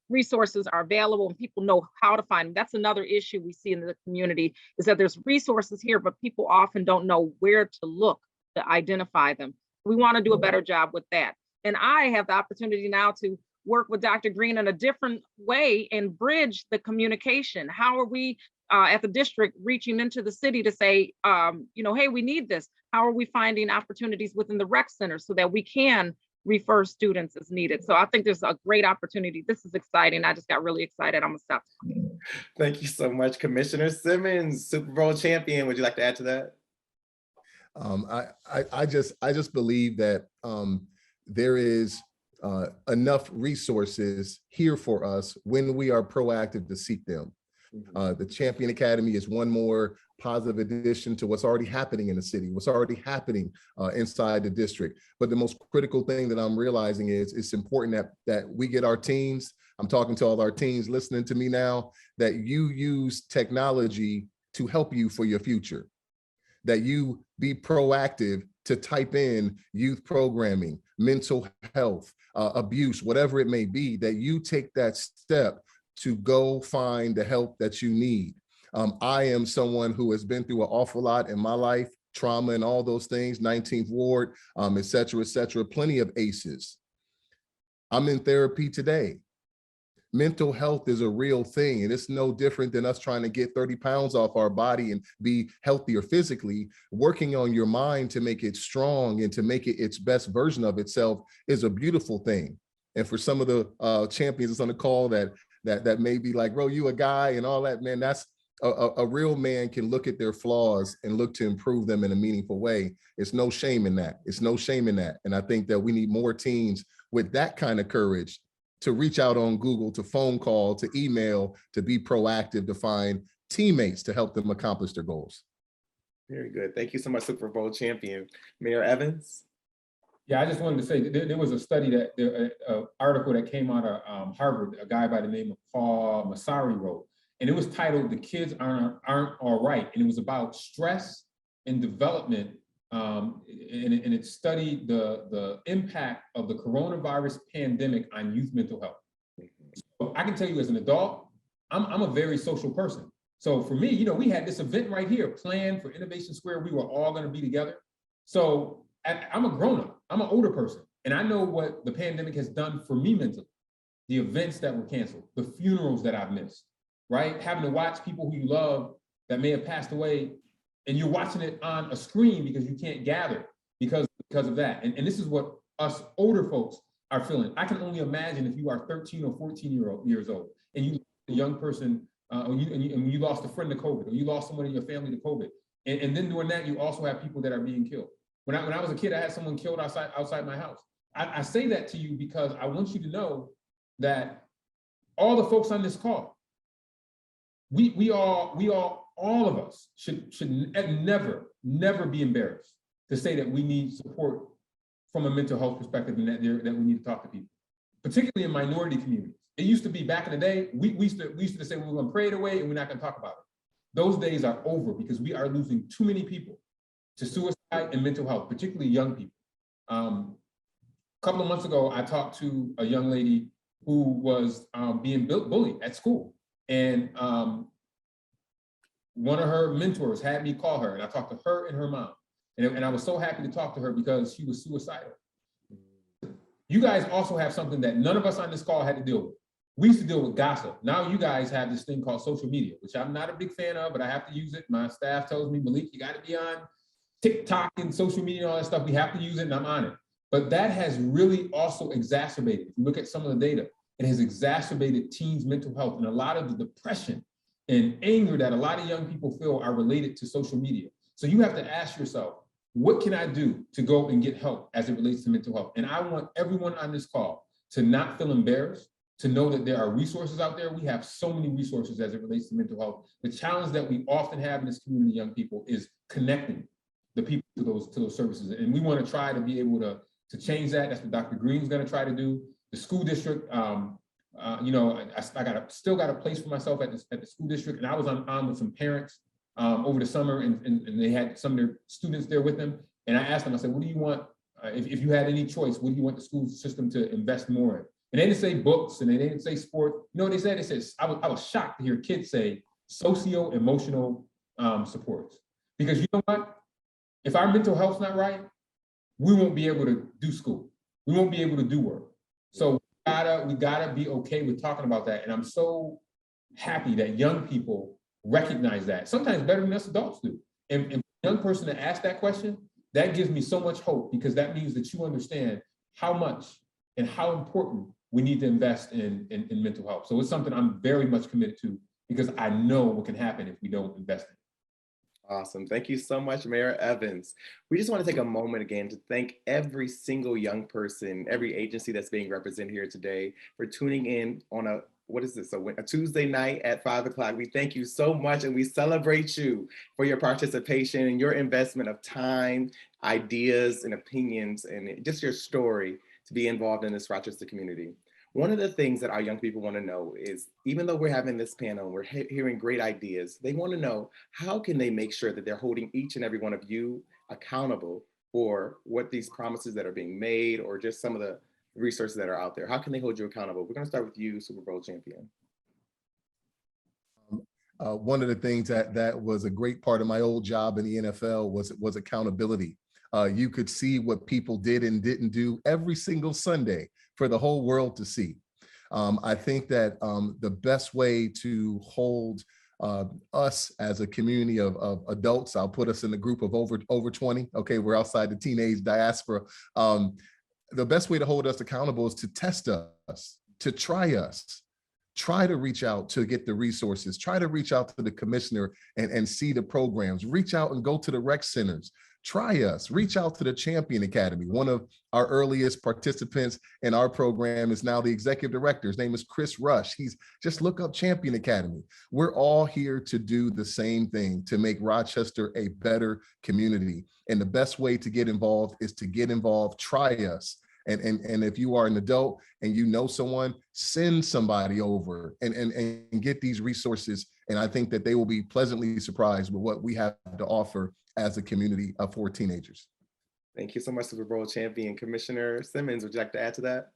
resources are available and people know how to find them. That's another issue we see in the community, is that there's resources here, but people often don't know where to look to identify them. We want to do a better job with that. And I have the opportunity now to work with Dr. Green in a different way and bridge the communication. How are we at the district reaching into the city to say, hey, we need this? How are we finding opportunities within the rec center so that we can refer students as needed? So I think there's a great opportunity. This is exciting. I just got really excited. I'm gonna stop. Thank you so much, Commissioner Simmons, Super Bowl champion. Would you like to add to that? I just believe that there is enough resources here for us when we are proactive to seek them. The Champion Academy is one more positive addition to what's already happening in the city, what's already happening inside the district. But the most critical thing that I'm realizing is it's important that we get our teams. I'm talking to all our teams listening to me now, that you use technology to help you for your future, that you be proactive to type in youth programming, mental health, abuse, whatever it may be, that you take that step to go find the help that you need. I am someone who has been through an awful lot in my life, trauma and all those things, 19th Ward, et cetera, plenty of ACEs. I'm in therapy today. Mental health is a real thing, and it's no different than us trying to get 30 pounds off our body and be healthier physically. Working on your mind to make it strong and to make it its best version of itself is a beautiful thing. And for some of the champions that's on the call that may be like, bro, you a guy and all that, man, a real man can look at their flaws and look to improve them in a meaningful way. It's no shame in that. It's no shame in that. And I think that we need more teens with that kind of courage to reach out on Google, to phone call, to email, to be proactive, to find teammates to help them accomplish their goals. Very good. Thank you so much, Super Bowl champion. Mayor Evans? Yeah, I just wanted to say there was a study article that came out of Harvard, a guy by the name of Paul Massari wrote, and it was titled "The Kids Aren't All Right," and it was about stress and development, and it studied the impact of the coronavirus pandemic on youth mental health. So I can tell you, as an adult, I'm a very social person. So for me, we had this event right here planned for Innovation Square. We were all going to be together. So I'm a grown-up. I'm an older person, and I know what the pandemic has done for me mentally. The events that were canceled, the funerals that I've missed, right? Having to watch people who you love that may have passed away, and you're watching it on a screen because you can't gather because of that. And this is what us older folks are feeling. I can only imagine if you are 13 or 14 years old, and you a young person, and you lost a friend to COVID, or you lost someone in your family to COVID. And then during that, you also have people that are being killed. When I was a kid, I had someone killed outside my house. I say that to you because I want you to know that all the folks on this call, all of us should never be embarrassed to say that we need support from a mental health perspective, and that we need to talk to people, particularly in minority communities. It used to be back in the day, we used to say we were going to pray it away and we're not going to talk about it. Those days are over because we are losing too many people to suicide and mental health, particularly young people. A couple of months ago, I talked to a young lady who was being bullied at school. And one of her mentors had me call her, and I talked to her and her mom. And I was so happy to talk to her because she was suicidal. You guys also have something that none of us on this call had to deal with. We used to deal with gossip. Now you guys have this thing called social media, which I'm not a big fan of, but I have to use it. My staff tells me, Malik, you got to be on TikTok and social media and all that stuff. We have to use it, and I'm on it. But that has really also exacerbated, if you look at some of the data, it has exacerbated teens' mental health, and a lot of the depression and anger that a lot of young people feel are related to social media. So you have to ask yourself, what can I do to go and get help as it relates to mental health? And I want everyone on this call to not feel embarrassed, to know that there are resources out there. We have so many resources as it relates to mental health. The challenge that we often have in this community, young people, is connecting the people to those services. And we want to try to be able to change that. That's what Dr. Green's going to try to do. The school district, I still got a place for myself at the school district, and I was on with some parents over the summer, and they had some of their students there with them. And I asked them, I said, what do you want, if you had any choice, what do you want the school system to invest more in? And they didn't say books, and they didn't say sport. You know what they said? They said, I was shocked to hear kids say socio-emotional supports. Because you know what? If our mental health's not right, we won't be able to do school. We won't be able to do work. So we gotta be okay with talking about that. And I'm so happy that young people recognize that, sometimes better than us adults do. And a young person to ask that question, that gives me so much hope, because that means that you understand how much and how important we need to invest in mental health. So it's something I'm very much committed to, because I know what can happen if we don't invest in it. Awesome. Thank you so much, Mayor Evans. We just want to take a moment again to thank every single young person, every agency that's being represented here today for tuning in on a Tuesday night at 5 o'clock. We thank you so much, and we celebrate you for your participation and your investment of time, ideas, and opinions, and just your story to be involved in this Rochester community. One of the things that our young people want to know is, even though we're having this panel, we're hearing great ideas, they want to know, how can they make sure that they're holding each and every one of you accountable for what these promises that are being made, or just some of the resources that are out there? How can they hold you accountable? We're going to start with you, Super Bowl champion. One of the things that was a great part of my old job in the NFL was accountability. You could see what people did and didn't do every single Sunday for the whole world to see. I think that the best way to hold us as a community of adults, I'll put us in the group of over 20. Okay, we're outside the teenage diaspora. The best way to hold us accountable is to test us, to try us, try to reach out to get the resources, try to reach out to the commissioner and see the programs, reach out and go to the rec centers. Try us, reach out to the Champion Academy. One of our earliest participants in our program is now the executive director. His name is Chris Rush. Just look up Champion Academy. We're all here to do the same thing, to make Rochester a better community. And the best way to get involved is to get involved. Try us. And if you are an adult and you know someone, send somebody over and get these resources. And I think that they will be pleasantly surprised with what we have to offer as a community for teenagers. Thank you so much, Super Bowl champion. Commissioner Simmons, would you like to add to that?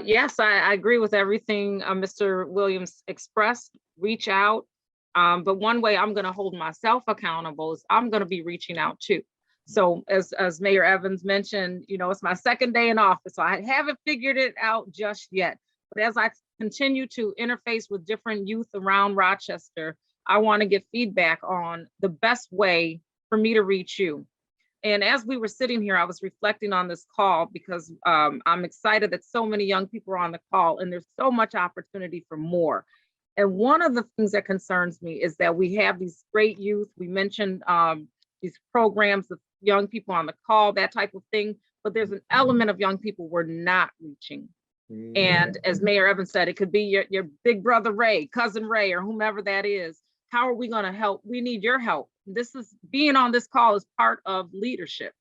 Yes, I agree with everything Mr. Williams expressed. Reach out. But one way I'm going to hold myself accountable is I'm going to be reaching out too. So as Mayor Evans mentioned, you know, it's my second day in office, so I haven't figured it out just yet. But as I continue to interface with different youth around Rochester, I want to get feedback on the best way for me to reach you. And as we were sitting here, I was reflecting on this call because I'm excited that so many young people are on the call and there's so much opportunity for more. And one of the things that concerns me is that we have these great youth. We mentioned these programs of young people on the call, that type of thing, but there's an element of young people we're not reaching. And as Mayor Evans said, it could be your big brother Ray, cousin Ray, or whomever that is. How are we going to help? We need your help. This is being on this call is part of leadership.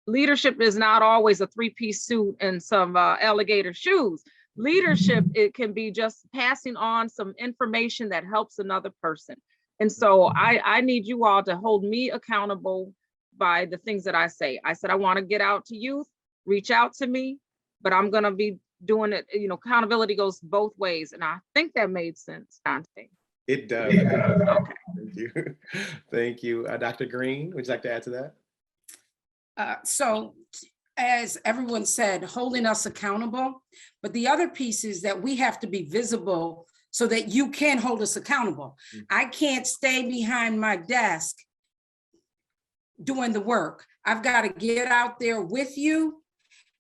Leadership is not always a three-piece suit and some alligator shoes. Leadership, it can be just passing on some information that helps another person. And so I need you all to hold me accountable by the things that I say. I said, I want to get out to youth, reach out to me, but I'm going to be doing it. You know, accountability goes both ways. And I think that made sense, Dante. It does. Okay. Thank you. Thank you. Dr. Green, would you like to add to that? So as everyone said, holding us accountable, but the other piece is that we have to be visible so that you can hold us accountable. I can't stay behind my desk doing the work. I've got to get out there with you.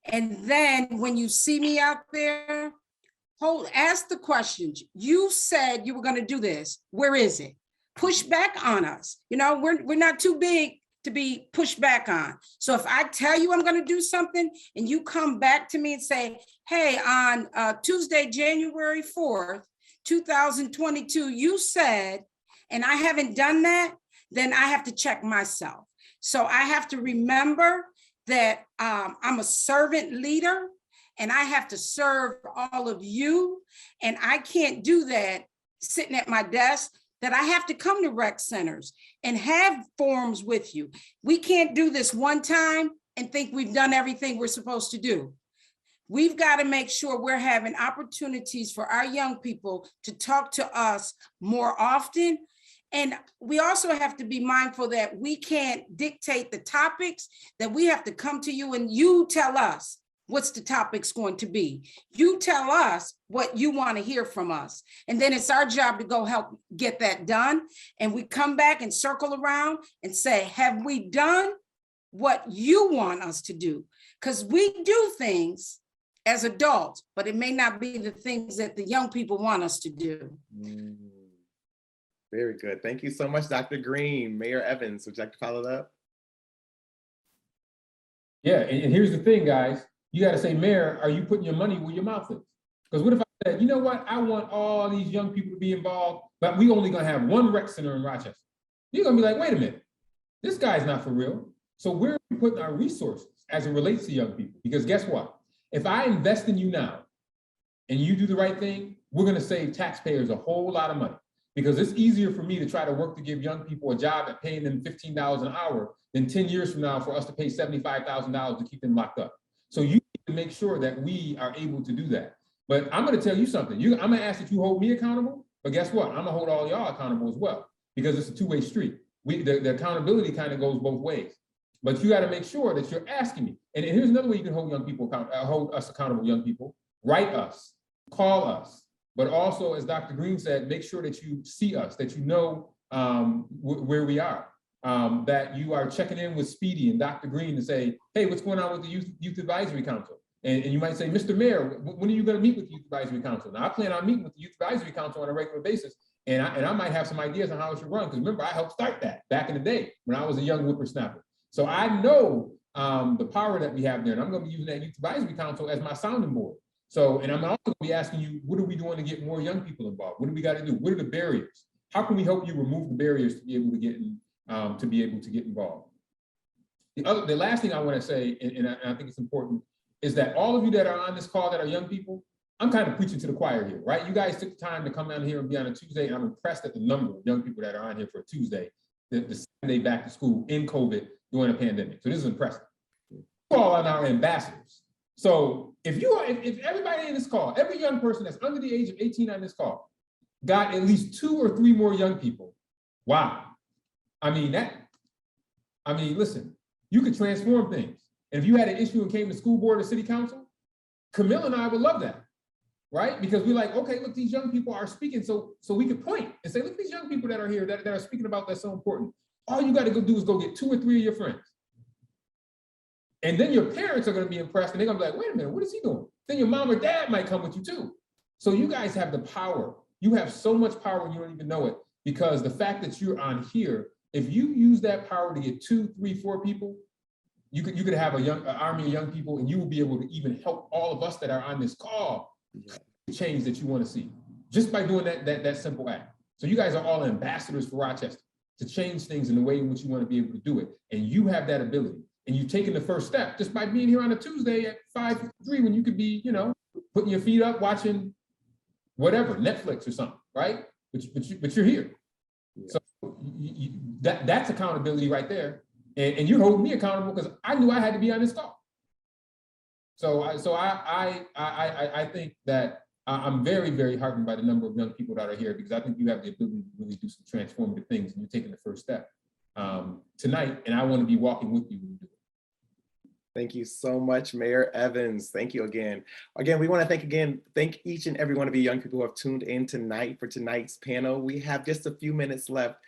And then when you see me out there, ask the questions. You said you were going to do this. Where is it? Push back on us. You know, we're not too big to be pushed back on. So if I tell you I'm going to do something and you come back to me and say, hey, on Tuesday, January 4th, 2022, you said, and I haven't done that, then I have to check myself. So I have to remember that I'm a servant leader and I have to serve all of you. And I can't do that sitting at my desk, that I have to come to rec centers and have forums with you. We can't do this one time and think we've done everything we're supposed to do. We've got to make sure we're having opportunities for our young people to talk to us more often. And we also have to be mindful that we can't dictate the topics, that we have to come to you and you tell us what's the topic's going to be. You tell us what you want to hear from us. And then it's our job to go help get that done. And we come back and circle around and say, have we done what you want us to do? Because we do things as adults, but it may not be the things that the young people want us to do. Very good. Thank you so much, Dr. Green. Mayor Evans, would you like to follow that up? Yeah, and here's the thing, guys. You got to say, Mayor, are you putting your money where your mouth is? Because what if I said, you know what, I want all these young people to be involved, but we only going to have one rec center in Rochester. You're going to be like, wait a minute, this guy's not for real. So where are we putting our resources as it relates to young people? Because guess what? If I invest in you now and you do the right thing, we're going to save taxpayers a whole lot of money. Because it's easier for me to try to work to give young people a job at paying them $15 an hour than 10 years from now for us to pay $75,000 to keep them locked up. So you need to make sure that we are able to do that. But I'm going to tell you something. I'm going to ask that you hold me accountable, but guess what? I'm going to hold all y'all accountable as well, because it's a two-way street. The accountability kind of goes both ways. But you got to make sure that you're asking me. And here's another way you can hold young people hold us accountable, young people. Write us, call us. But also, as Dr. Green said, make sure that you see us, that you know where we are, that you are checking in with Speedy and Dr. Green to say, hey, what's going on with the Youth Advisory Council? And you might say, Mr. Mayor, when are you going to meet with the Youth Advisory Council? Now, I plan on meeting with the Youth Advisory Council on a regular basis, and I might have some ideas on how it should run, because remember, I helped start that back in the day when I was a young whippersnapper. So I know the power that we have there, and I'm going to be using that Youth Advisory Council as my sounding board. So, and I'm also going to be asking you, what are we doing to get more young people involved? What do we got to do? What are the barriers? How can we help you remove the barriers to be able to get involved? The last thing I want to say, and I think it's important, is that all of you that are on this call that are young people, I'm kind of preaching to the choir here, right? You guys took the time to come down here and be on a Tuesday, and I'm impressed at the number of young people that are on here for a Tuesday, the Sunday back to school in COVID during a pandemic. So this is impressive. You all are our ambassadors. So if everybody in this call, every young person that's under the age of 18 on this call, got at least 2 or 3 more young people, wow. Listen, you could transform things. And if you had an issue and came to school board or city council, Camille and I would love that, right? Because we're like, okay, look, these young people are speaking. So we could point and say, look, these young people that are here that are speaking about that's so important. All you got to go do is go get 2 or 3 of your friends. And then your parents are going to be impressed, and they're going to be like, wait a minute, what is he doing? Then your mom or dad might come with you too. So you guys have the power. You have so much power and you don't even know it, because the fact that you're on here, if you use that power to get 2, 3, 4 people, you could have an army of young people, and you will be able to even help all of us that are on this call change that you want to see, just by doing that simple act. So you guys are all ambassadors for Rochester to change things in the way in which you want to be able to do it. And you have that ability. And you've taken the first step just by being here on a Tuesday at 5:03, when you could be, putting your feet up, watching whatever, Netflix or something, right? But you're here. Yeah. So that's accountability right there. And you're holding me accountable, because I knew I had to be on this call. So I think that I'm very, very heartened by the number of young people that are here, because I think you have the ability to really do some transformative things, and you're taking the first step tonight, and I want to be walking with you when you do it. Thank you so much, Mayor Evans. Thank you again. Again, we want to thank each and every one of you young people who have tuned in tonight for tonight's panel. We have just a few minutes left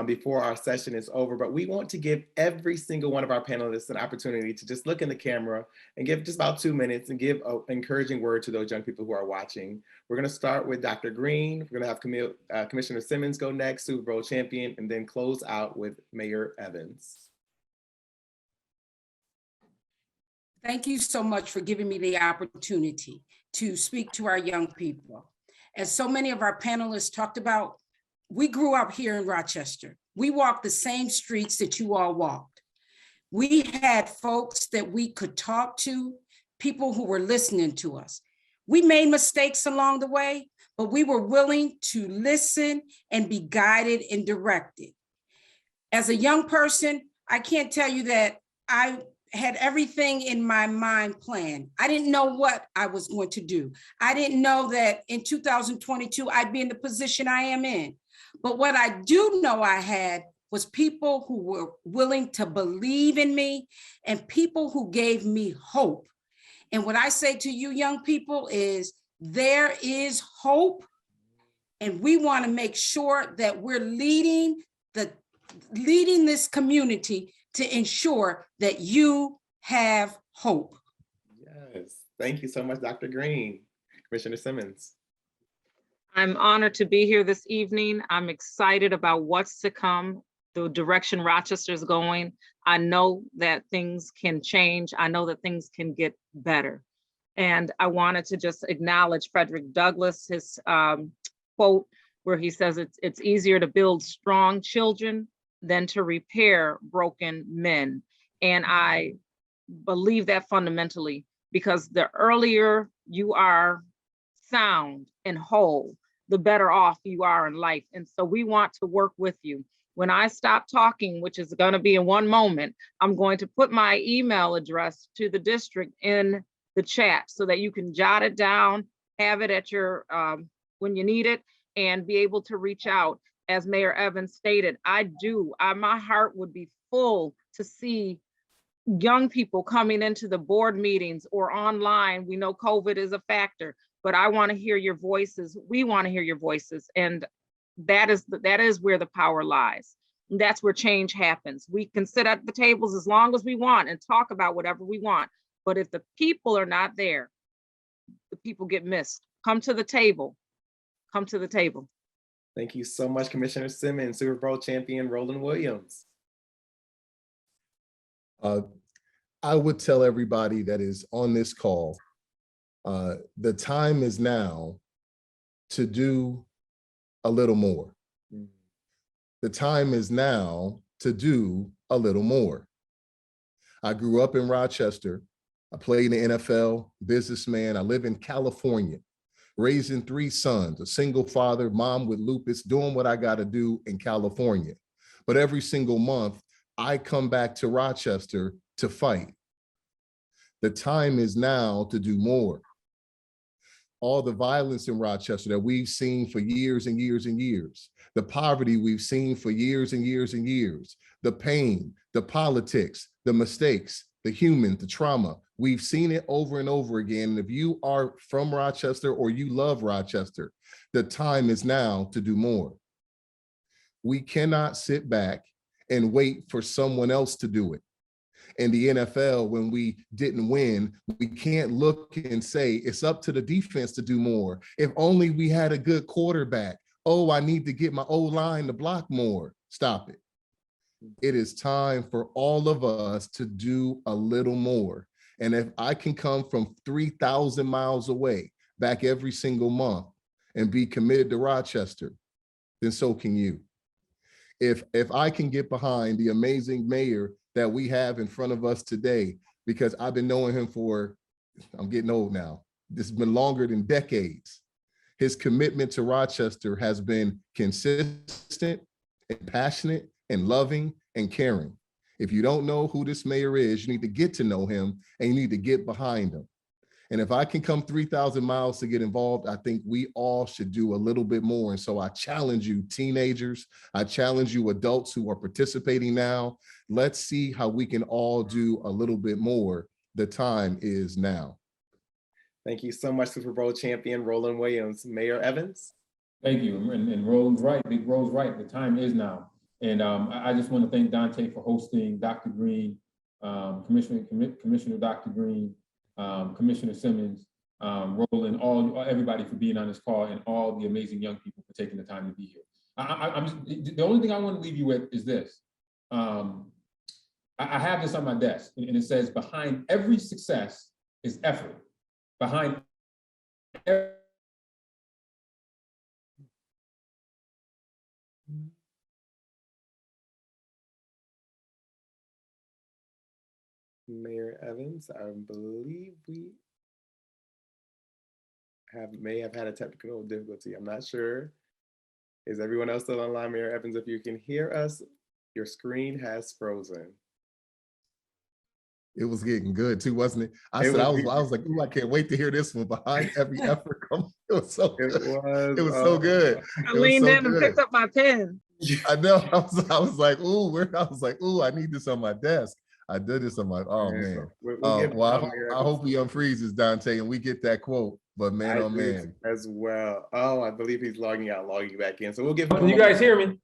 before our session is over, but we want to give every single one of our panelists an opportunity to just look in the camera and give just about 2 minutes and give an encouraging word to those young people who are watching. We're going to start with Dr. Green. We're going to have Camille, Commissioner Simmons go next, Super Bowl champion, and then close out with Mayor Evans. Thank you so much for giving me the opportunity to speak to our young people. As so many of our panelists talked about, we grew up here in Rochester. We walked the same streets that you all walked. We had folks that we could talk to, people who were listening to us. We made mistakes along the way, but we were willing to listen and be guided and directed. As a young person, I can't tell you that I had everything in my mind planned. I didn't know what I was going to do. I didn't know that in 2022, I'd be in the position I am in. But what I do know I had was people who were willing to believe in me, and people who gave me hope. And what I say to you young people is, there is hope, and we want to make sure that we're leading this community to ensure that you have hope. Yes, thank you so much, Dr. Green. Commissioner Simmons. I'm honored to be here this evening. I'm excited about what's to come, the direction Rochester's going. I know that things can change. I know that things can get better. And I wanted to just acknowledge Frederick Douglass, his quote, where he says it's easier to build strong children than to repair broken men. And I believe that fundamentally, because the earlier you are sound and whole, the better off you are in life. And so we want to work with you. When I stop talking, which is going to be in one moment, I'm going to put my email address to the district in the chat so that you can jot it down, have it at your, when you need it, and be able to reach out. As Mayor Evans stated, my heart would be full to see young people coming into the board meetings or online. We know COVID is a factor, but I want to hear your voices. We want to hear your voices. And that is where the power lies. And that's where change happens. We can sit at the tables as long as we want and talk about whatever we want, But if the people are not there, the people get missed. Come to the table. Come to the table. Thank you so much, Commissioner Simmons. Super Bowl champion Roland Williams. I would tell everybody that is on this call, the time is now to do a little more. The time is now to do a little more. I grew up in Rochester. I played in the NFL, businessman. I live in California, raising 3 sons, a single father, mom with lupus, doing what I got to do in California. But every single month, I come back to Rochester to fight. The time is now to do more. All the violence in Rochester that we've seen for years and years and years, the poverty we've seen for years and years and years, the pain, the politics, the mistakes, the human, the trauma, we've seen it over and over again. And if you are from Rochester or you love Rochester, the time is now to do more. We cannot sit back and wait for someone else to do it. In the NFL, when we didn't win, we can't look and say, it's up to the defense to do more. If only we had a good quarterback. Oh, I need to get my O-line to block more. Stop it. It is time for all of us to do a little more. And if I can come from 3,000 miles away back every single month and be committed to Rochester, then so can you. If I can get behind the amazing mayor that we have in front of us today, because I've been knowing him for, I'm getting old now, this has been longer than decades. His commitment to Rochester has been consistent and passionate and loving and caring. If you don't know who this mayor is, you need to get to know him and you need to get behind him. And if I can come 3,000 miles to get involved, I think we all should do a little bit more. And so I challenge you, teenagers, I challenge you, adults who are participating now. Let's see how we can all do a little bit more. The time is now. Thank you so much, Super Bowl champion Roland Williams. Mayor Evans. Thank you. And Roland's right. Big Roland's right. The time is now. And I just want to thank Dante for hosting, Dr. Green, Commissioner Dr. Green, Commissioner Simmons, Roland, everybody for being on this call, and all the amazing young people for taking the time to be here. The only thing I want to leave you with is this. I have this on my desk, and it says, behind every success is effort. Behind every Mayor Evans, I believe we may have had a technical difficulty. I'm not sure. Is everyone else still online? Mayor Evans, if you can hear us, your screen has frozen. It was getting good too, wasn't it? I was like, ooh, I can't wait to hear this one. Behind every effort. It was so good. It was so good. I leaned in and picked up my pen. I know. I was like, ooh, I need this on my desk. I did this on my, oh man. I hope we unfreeze this, Dante, and we get that quote. But man, oh man. As well. Oh, I believe he's logging out, logging back in. So we'll give. Can you guys hear me?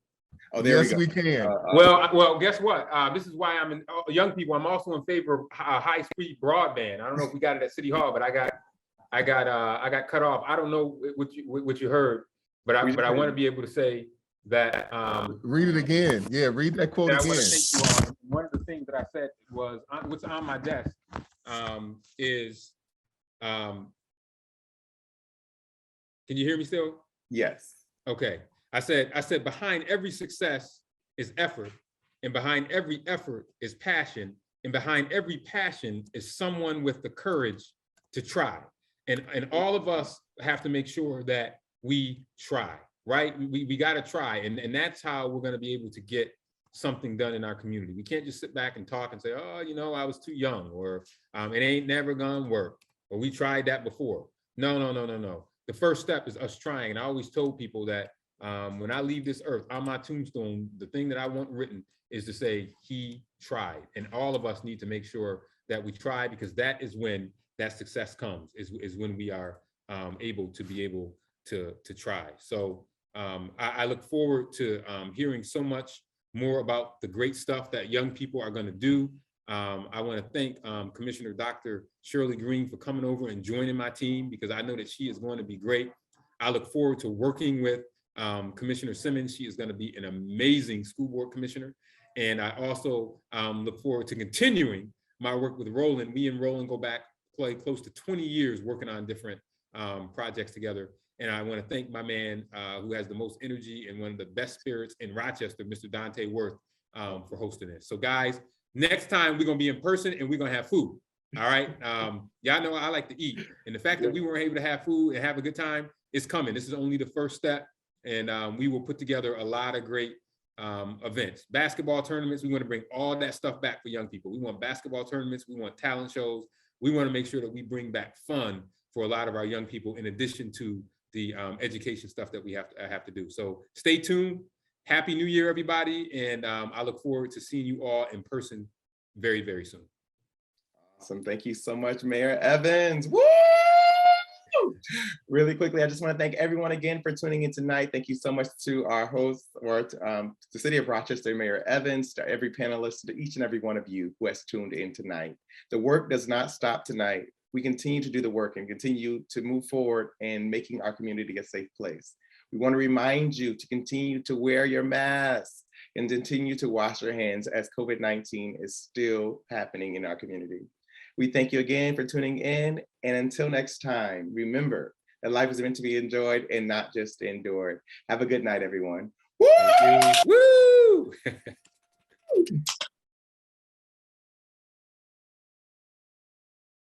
Oh, there yes, we can. Well, guess what? This is why I'm in young people. I'm also in favor of high-speed broadband. I don't know if we got it at City Hall, but I got cut off. I don't know what you heard, but I want to be able to say that. Read it again. Yeah, read that quote again. One of the things that I said was what's on my desk is. Can you hear me still? Yes. Okay. I said behind every success is effort, and behind every effort is passion, and behind every passion is someone with the courage to try. And all of us have to make sure that we try, right? We got to try, and that's how we're going to be able to get something done in our community. We can't just sit back and talk and say, oh, you know, I was too young, or it ain't never gonna work, or we tried that before. No. The first step is us trying. And I always told people that when I leave this earth, on my tombstone, the thing that I want written is to say, he tried. And all of us need to make sure that we try, because that is when that success comes, is when we are able to try. So I look forward to hearing so much more about the great stuff that young people are going to do. I want to thank Commissioner Dr. Shirley Green for coming over and joining my team, because I know that she is going to be great. I look forward to working with Commissioner Simmons. She is going to be an amazing school board commissioner. And I also look forward to continuing my work with Roland. Me and Roland go back close to 20 years working on different projects together. And I want to thank my man who has the most energy and one of the best spirits in Rochester, Mr. Dante Worth, for hosting this. So guys, next time we're going to be in person and we're going to have food. All right. Y'all know I like to eat. And the fact that we weren't able to have food and have a good time is coming. This is only the first step. And we will put together a lot of great events. Basketball tournaments, we want to bring all that stuff back for young people. We want basketball tournaments. We want talent shows. We want to make sure that we bring back fun for a lot of our young people, in addition to the education stuff that we have to do. So stay tuned. Happy New Year, everybody. And I look forward to seeing you all in person very, very soon. Awesome. Thank you so much, Mayor Evans. Woo! Really quickly, I just want to thank everyone again for tuning in tonight. Thank you so much to our host, or to the City of Rochester, Mayor Evans, to every panelist, to each and every one of you who has tuned in tonight. The work does not stop tonight. We continue to do the work and continue to move forward in making our community a safe place. We want to remind you to continue to wear your mask and continue to wash your hands, as COVID-19 is still happening in our community. We thank you again for tuning in. And until next time, remember that life is meant to be enjoyed and not just endured. Have a good night, everyone. Woo! Woo!